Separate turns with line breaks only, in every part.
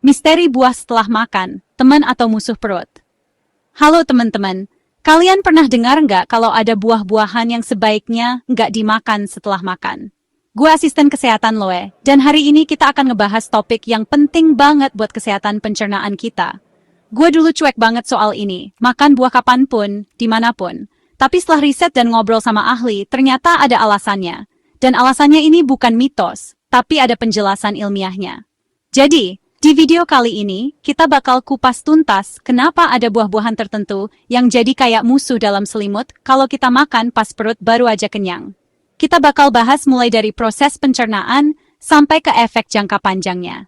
Misteri buah setelah makan, teman atau musuh perut. Halo teman-teman, kalian pernah dengar nggak kalau ada buah-buahan yang sebaiknya nggak dimakan setelah makan? Gue asisten kesehatan Loe, dan hari ini kita akan ngebahas topik yang penting banget buat kesehatan pencernaan kita. Gue dulu cuek banget soal ini, makan buah kapanpun, dimanapun. Tapi setelah riset dan ngobrol sama ahli, ternyata ada alasannya. Dan alasannya ini bukan mitos, tapi ada penjelasan ilmiahnya. Jadi, di video kali ini, kita bakal kupas tuntas kenapa ada buah-buahan tertentu yang jadi kayak musuh dalam selimut kalau kita makan pas perut baru aja kenyang. Kita bakal bahas mulai dari proses pencernaan sampai ke efek jangka panjangnya.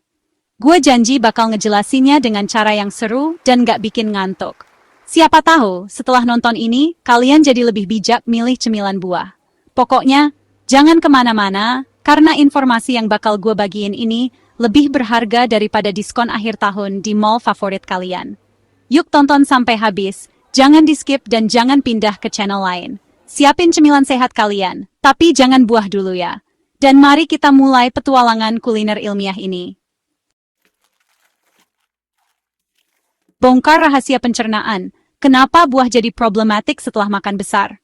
Gue janji bakal ngejelasinnya dengan cara yang seru dan gak bikin ngantuk. Siapa tahu, setelah nonton ini, kalian jadi lebih bijak milih cemilan buah. Pokoknya, jangan kemana-mana, karena informasi yang bakal gue bagiin ini lebih berharga daripada diskon akhir tahun di mall favorit kalian. Yuk tonton sampai habis, jangan di-skip dan jangan pindah ke channel lain. Siapin cemilan sehat kalian, tapi jangan buah dulu ya. Dan mari kita mulai petualangan kuliner ilmiah ini. Bongkar rahasia pencernaan, kenapa buah jadi problematik setelah makan besar?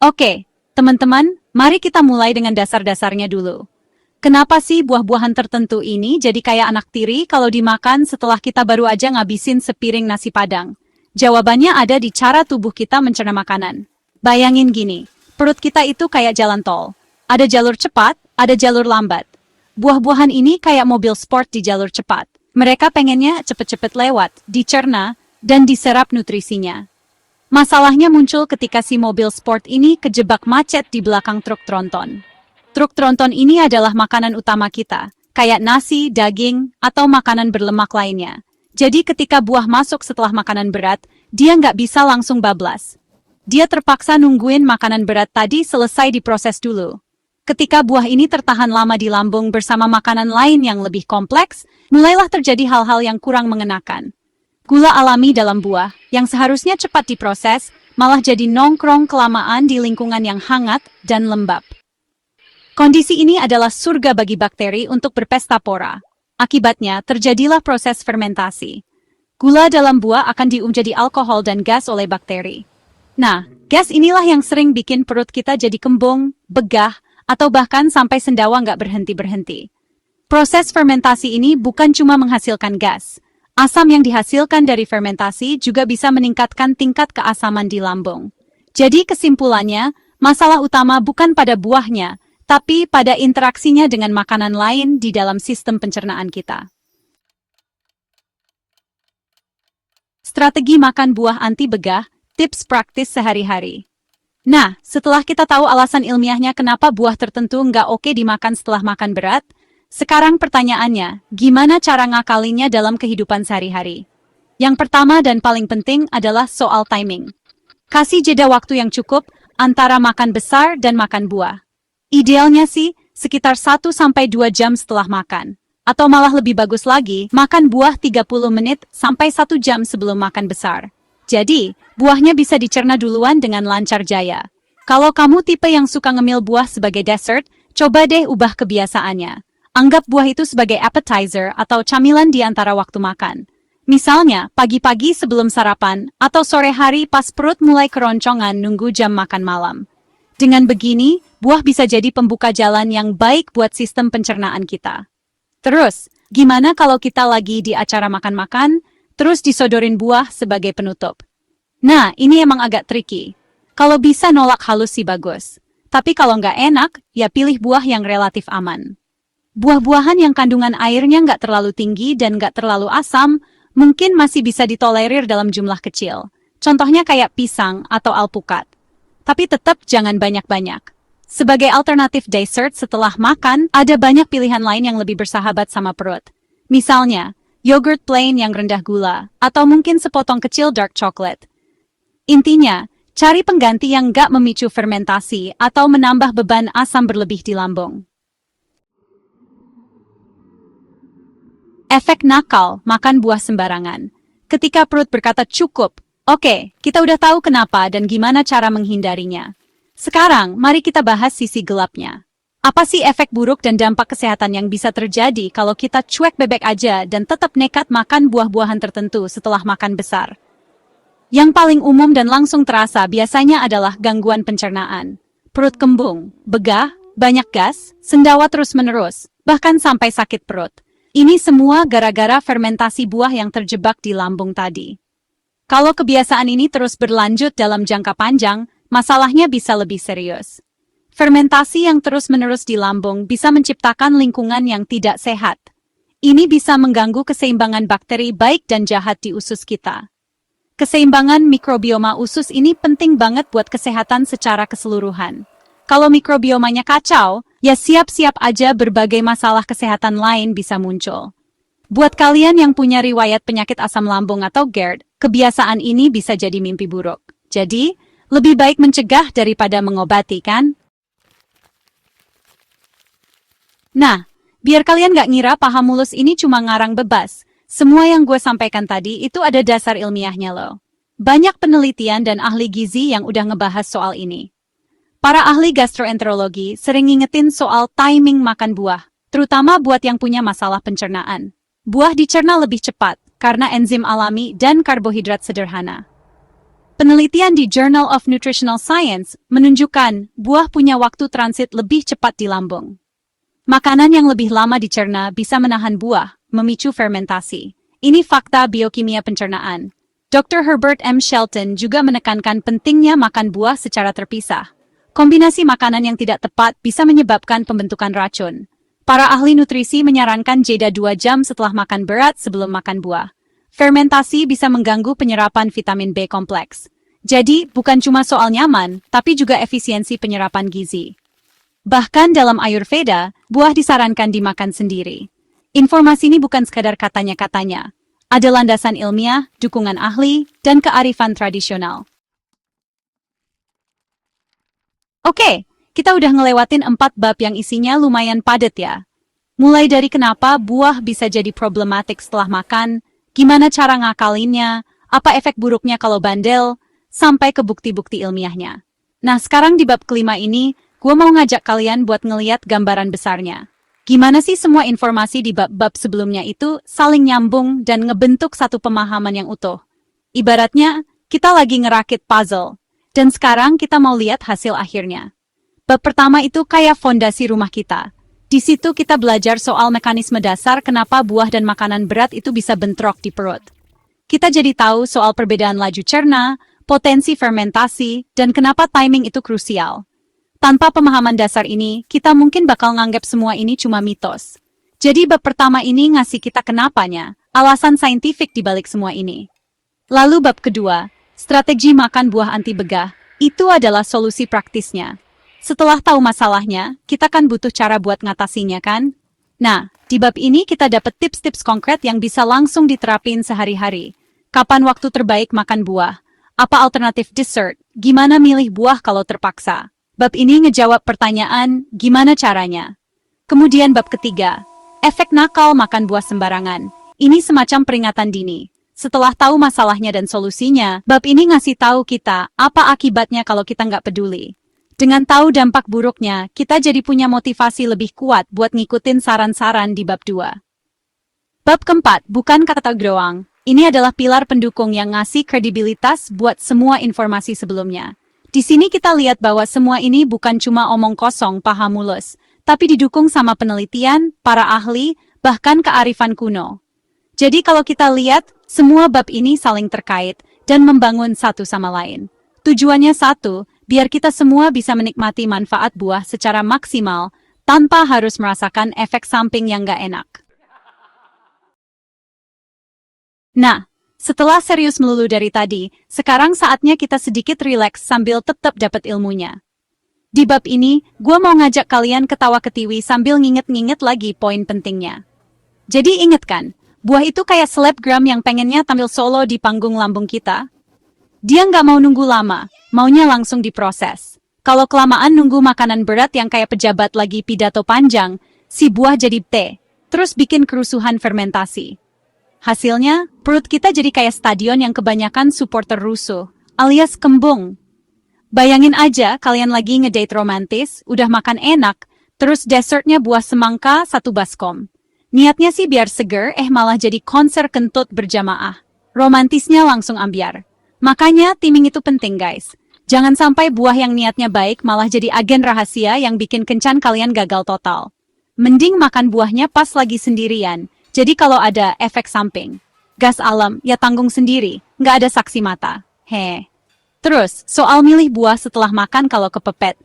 Oke, teman-teman, mari kita mulai dengan dasar-dasarnya dulu. Kenapa sih buah-buahan tertentu ini jadi kayak anak tiri kalau dimakan setelah kita baru aja ngabisin sepiring nasi padang? Jawabannya ada di cara tubuh kita mencerna makanan. Bayangin gini, perut kita itu kayak jalan tol. Ada jalur cepat, ada jalur lambat. Buah-buahan ini kayak mobil sport di jalur cepat. Mereka pengennya cepet-cepet lewat, dicerna, dan diserap nutrisinya. Masalahnya muncul ketika si mobil sport ini kejebak macet di belakang truk tronton. Truk tronton ini adalah makanan utama kita, kayak nasi, daging, atau makanan berlemak lainnya. Jadi ketika buah masuk setelah makanan berat, dia nggak bisa langsung bablas. Dia terpaksa nungguin makanan berat tadi selesai diproses dulu. Ketika buah ini tertahan lama di lambung bersama makanan lain yang lebih kompleks, mulailah terjadi hal-hal yang kurang mengenakan. Gula alami dalam buah, yang seharusnya cepat diproses, malah jadi nongkrong kelamaan di lingkungan yang hangat dan lembab. Kondisi ini adalah surga bagi bakteri untuk berpesta pora. Akibatnya, terjadilah proses fermentasi. Gula dalam buah akan jadi alkohol dan gas oleh bakteri. Nah, gas inilah yang sering bikin perut kita jadi kembung, begah, atau bahkan sampai sendawa nggak berhenti-berhenti. Proses fermentasi ini bukan cuma menghasilkan gas. Asam yang dihasilkan dari fermentasi juga bisa meningkatkan tingkat keasaman di lambung. Jadi kesimpulannya, masalah utama bukan pada buahnya, tapi pada interaksinya dengan makanan lain di dalam sistem pencernaan kita. Strategi makan buah anti begah, tips praktis sehari-hari. Nah, setelah kita tahu alasan ilmiahnya kenapa buah tertentu nggak oke dimakan setelah makan berat, sekarang pertanyaannya, gimana cara ngakalinnya dalam kehidupan sehari-hari? Yang pertama dan paling penting adalah soal timing. Kasih jeda waktu yang cukup antara makan besar dan makan buah. Idealnya sih, sekitar 1-2 jam setelah makan. Atau malah lebih bagus lagi, makan buah 30 menit sampai 1 jam sebelum makan besar. Jadi, buahnya bisa dicerna duluan dengan lancar jaya. Kalau kamu tipe yang suka ngemil buah sebagai dessert, coba deh ubah kebiasaannya. Anggap buah itu sebagai appetizer atau camilan di antara waktu makan. Misalnya, pagi-pagi sebelum sarapan atau sore hari pas perut mulai keroncongan nunggu jam makan malam. Dengan begini, buah bisa jadi pembuka jalan yang baik buat sistem pencernaan kita. Terus, gimana kalau kita lagi di acara makan-makan, terus disodorin buah sebagai penutup? Nah, ini emang agak tricky. Kalau bisa nolak halus sih bagus. Tapi kalau nggak enak, ya pilih buah yang relatif aman. Buah-buahan yang kandungan airnya nggak terlalu tinggi dan nggak terlalu asam, mungkin masih bisa ditolerir dalam jumlah kecil. Contohnya kayak pisang atau alpukat. Tapi tetap jangan banyak-banyak. Sebagai alternatif dessert setelah makan, ada banyak pilihan lain yang lebih bersahabat sama perut. Misalnya, yogurt plain yang rendah gula, atau mungkin sepotong kecil dark chocolate. Intinya, cari pengganti yang nggak memicu fermentasi atau menambah beban asam berlebih di lambung. Efek nakal makan buah sembarangan. Ketika perut berkata cukup, oke, kita udah tahu kenapa dan gimana cara menghindarinya. Sekarang, mari kita bahas sisi gelapnya. Apa sih efek buruk dan dampak kesehatan yang bisa terjadi kalau kita cuek bebek aja dan tetap nekat makan buah-buahan tertentu setelah makan besar? Yang paling umum dan langsung terasa biasanya adalah gangguan pencernaan. Perut kembung, begah, banyak gas, sendawa terus-menerus, bahkan sampai sakit perut. Ini semua gara-gara fermentasi buah yang terjebak di lambung tadi. Kalau kebiasaan ini terus berlanjut dalam jangka panjang, masalahnya bisa lebih serius. Fermentasi yang terus-menerus di lambung bisa menciptakan lingkungan yang tidak sehat. Ini bisa mengganggu keseimbangan bakteri baik dan jahat di usus kita. Keseimbangan mikrobioma usus ini penting banget buat kesehatan secara keseluruhan. Kalau mikrobiomanya kacau, ya siap-siap aja berbagai masalah kesehatan lain bisa muncul. Buat kalian yang punya riwayat penyakit asam lambung atau GERD, kebiasaan ini bisa jadi mimpi buruk. Jadi, lebih baik mencegah daripada mengobati, kan? Nah, biar kalian gak ngira paham mulus ini cuma ngarang bebas, semua yang gue sampaikan tadi itu ada dasar ilmiahnya loh. Banyak penelitian dan ahli gizi yang udah ngebahas soal ini. Para ahli gastroenterologi sering ngingetin soal timing makan buah, terutama buat yang punya masalah pencernaan. Buah dicerna lebih cepat karena enzim alami dan karbohidrat sederhana. Penelitian di Journal of Nutritional Science menunjukkan buah punya waktu transit lebih cepat di lambung. Makanan yang lebih lama dicerna bisa menahan buah, memicu fermentasi. Ini fakta biokimia pencernaan. Dr. Herbert M. Shelton juga menekankan pentingnya makan buah secara terpisah. Kombinasi makanan yang tidak tepat bisa menyebabkan pembentukan racun. Para ahli nutrisi menyarankan jeda 2 jam setelah makan berat sebelum makan buah. Fermentasi bisa mengganggu penyerapan vitamin B kompleks. Jadi, bukan cuma soal nyaman, tapi juga efisiensi penyerapan gizi. Bahkan dalam Ayurveda, buah disarankan dimakan sendiri. Informasi ini bukan sekadar katanya-katanya. Ada landasan ilmiah, dukungan ahli, dan kearifan tradisional. Oke, kita udah ngelewatin 4 bab yang isinya lumayan padat ya. Mulai dari kenapa buah bisa jadi problematik setelah makan, gimana cara ngakalinnya, apa efek buruknya kalau bandel, sampai ke bukti-bukti ilmiahnya. Nah, sekarang di bab kelima ini, gue mau ngajak kalian buat ngeliat gambaran besarnya. Gimana sih semua informasi di bab-bab sebelumnya itu saling nyambung dan ngebentuk satu pemahaman yang utuh. Ibaratnya, kita lagi ngerakit puzzle. Dan sekarang kita mau lihat hasil akhirnya. Bab pertama itu kayak fondasi rumah kita. Di situ kita belajar soal mekanisme dasar kenapa buah dan makanan berat itu bisa bentrok di perut. Kita jadi tahu soal perbedaan laju cerna, potensi fermentasi, dan kenapa timing itu krusial. Tanpa pemahaman dasar ini, kita mungkin bakal nganggap semua ini cuma mitos. Jadi bab pertama ini ngasih kita kenapanya, alasan saintifik di balik semua ini. Lalu bab kedua, strategi makan buah anti begah, itu adalah solusi praktisnya. Setelah tahu masalahnya, kita kan butuh cara buat ngatasinya kan? Nah, di bab ini kita dapat tips-tips konkret yang bisa langsung diterapin sehari-hari. Kapan waktu terbaik makan buah? Apa alternatif dessert? Gimana milih buah kalau terpaksa? Bab ini ngejawab pertanyaan, gimana caranya? Kemudian bab ketiga, efek nakal makan buah sembarangan. Ini semacam peringatan dini. Setelah tahu masalahnya dan solusinya, bab ini ngasih tahu kita apa akibatnya kalau kita nggak peduli. Dengan tahu dampak buruknya, kita jadi punya motivasi lebih kuat buat ngikutin saran-saran di bab 2. Bab keempat, bukan kata doang. Ini adalah pilar pendukung yang ngasih kredibilitas buat semua informasi sebelumnya. Di sini kita lihat bahwa semua ini bukan cuma omong kosong paham mulus, tapi didukung sama penelitian, para ahli, bahkan kearifan kuno. Jadi kalau kita lihat, semua bab ini saling terkait dan membangun satu sama lain. Tujuannya satu, biar kita semua bisa menikmati manfaat buah secara maksimal, tanpa harus merasakan efek samping yang gak enak. Nah, setelah serius melulu dari tadi, sekarang saatnya kita sedikit rileks sambil tetap dapat ilmunya. Di bab ini, gue mau ngajak kalian ketawa-ketiwi sambil nginget-nginget lagi poin pentingnya. Jadi inget kan, buah itu kayak selebgram yang pengennya tampil solo di panggung lambung kita. Dia nggak mau nunggu lama, maunya langsung diproses. Kalau kelamaan nunggu makanan berat yang kayak pejabat lagi pidato panjang, si buah jadi teh, terus bikin kerusuhan fermentasi. Hasilnya, perut kita jadi kayak stadion yang kebanyakan supporter rusuh, alias kembung. Bayangin aja kalian lagi ngedate romantis, udah makan enak, Terus dessertnya buah semangka 1 baskom. Niatnya sih biar seger, malah jadi konser kentut berjamaah. Romantisnya langsung ambiar. Makanya timing itu penting guys. Jangan sampai buah yang niatnya baik malah jadi agen rahasia yang bikin kencan kalian gagal total. Mending makan buahnya pas lagi sendirian. Jadi kalau ada efek samping, gas alam, ya tanggung sendiri. Nggak ada saksi mata. Terus, soal milih buah setelah makan kalau kepepet.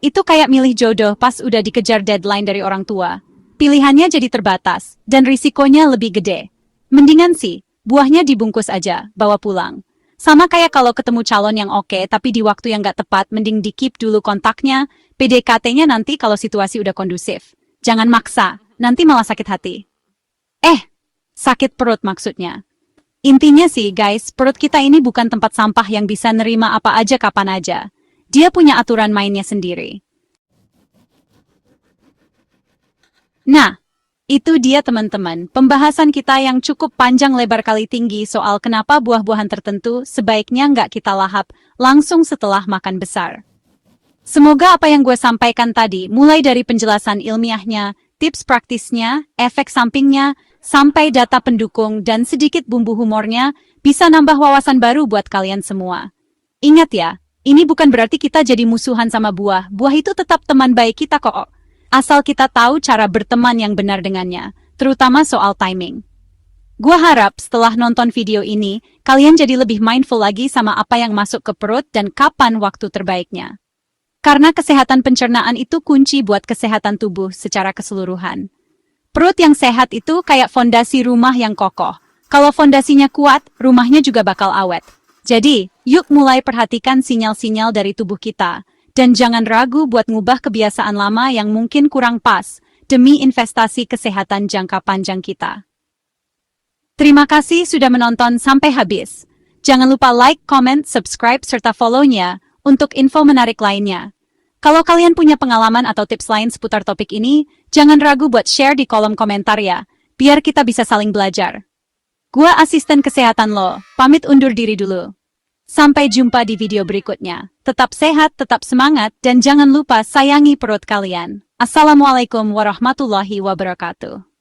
Itu kayak milih jodoh pas udah dikejar deadline dari orang tua. Pilihannya jadi terbatas, dan risikonya lebih gede. Mendingan sih, buahnya dibungkus aja, bawa pulang. Sama kayak kalau ketemu calon yang oke, tapi di waktu yang nggak tepat, mending di-keep dulu kontaknya, PDKT-nya nanti kalau situasi udah kondusif. Jangan maksa, nanti malah sakit hati. Sakit perut maksudnya. Intinya sih guys, perut kita ini bukan tempat sampah yang bisa nerima apa aja kapan aja. Dia punya aturan mainnya sendiri. Nah, itu dia teman-teman, pembahasan kita yang cukup panjang lebar kali tinggi soal kenapa buah-buahan tertentu sebaiknya nggak kita lahap langsung setelah makan besar. Semoga apa yang gue sampaikan tadi, mulai dari penjelasan ilmiahnya, tips praktisnya, efek sampingnya, sampai data pendukung dan sedikit bumbu humornya, bisa nambah wawasan baru buat kalian semua. Ingat ya, ini bukan berarti kita jadi musuhan sama buah, buah itu tetap teman baik kita kok. Asal kita tahu cara berteman yang benar dengannya, terutama soal timing. Gua harap setelah nonton video ini, kalian jadi lebih mindful lagi sama apa yang masuk ke perut dan kapan waktu terbaiknya. Karena kesehatan pencernaan itu kunci buat kesehatan tubuh secara keseluruhan. Perut yang sehat itu kayak fondasi rumah yang kokoh. Kalau fondasinya kuat, rumahnya juga bakal awet. Jadi, yuk mulai perhatikan sinyal-sinyal dari tubuh kita. Dan jangan ragu buat ngubah kebiasaan lama yang mungkin kurang pas, demi investasi kesehatan jangka panjang kita. Terima kasih sudah menonton sampai habis. Jangan lupa like, comment, subscribe, serta follow-nya untuk info menarik lainnya. Kalau kalian punya pengalaman atau tips lain seputar topik ini, jangan ragu buat share di kolom komentar ya, biar kita bisa saling belajar. Gua asisten kesehatan lo, pamit undur diri dulu. Sampai jumpa di video berikutnya. Tetap sehat, tetap semangat, dan jangan lupa sayangi perut kalian. Assalamualaikum warahmatullahi wabarakatuh.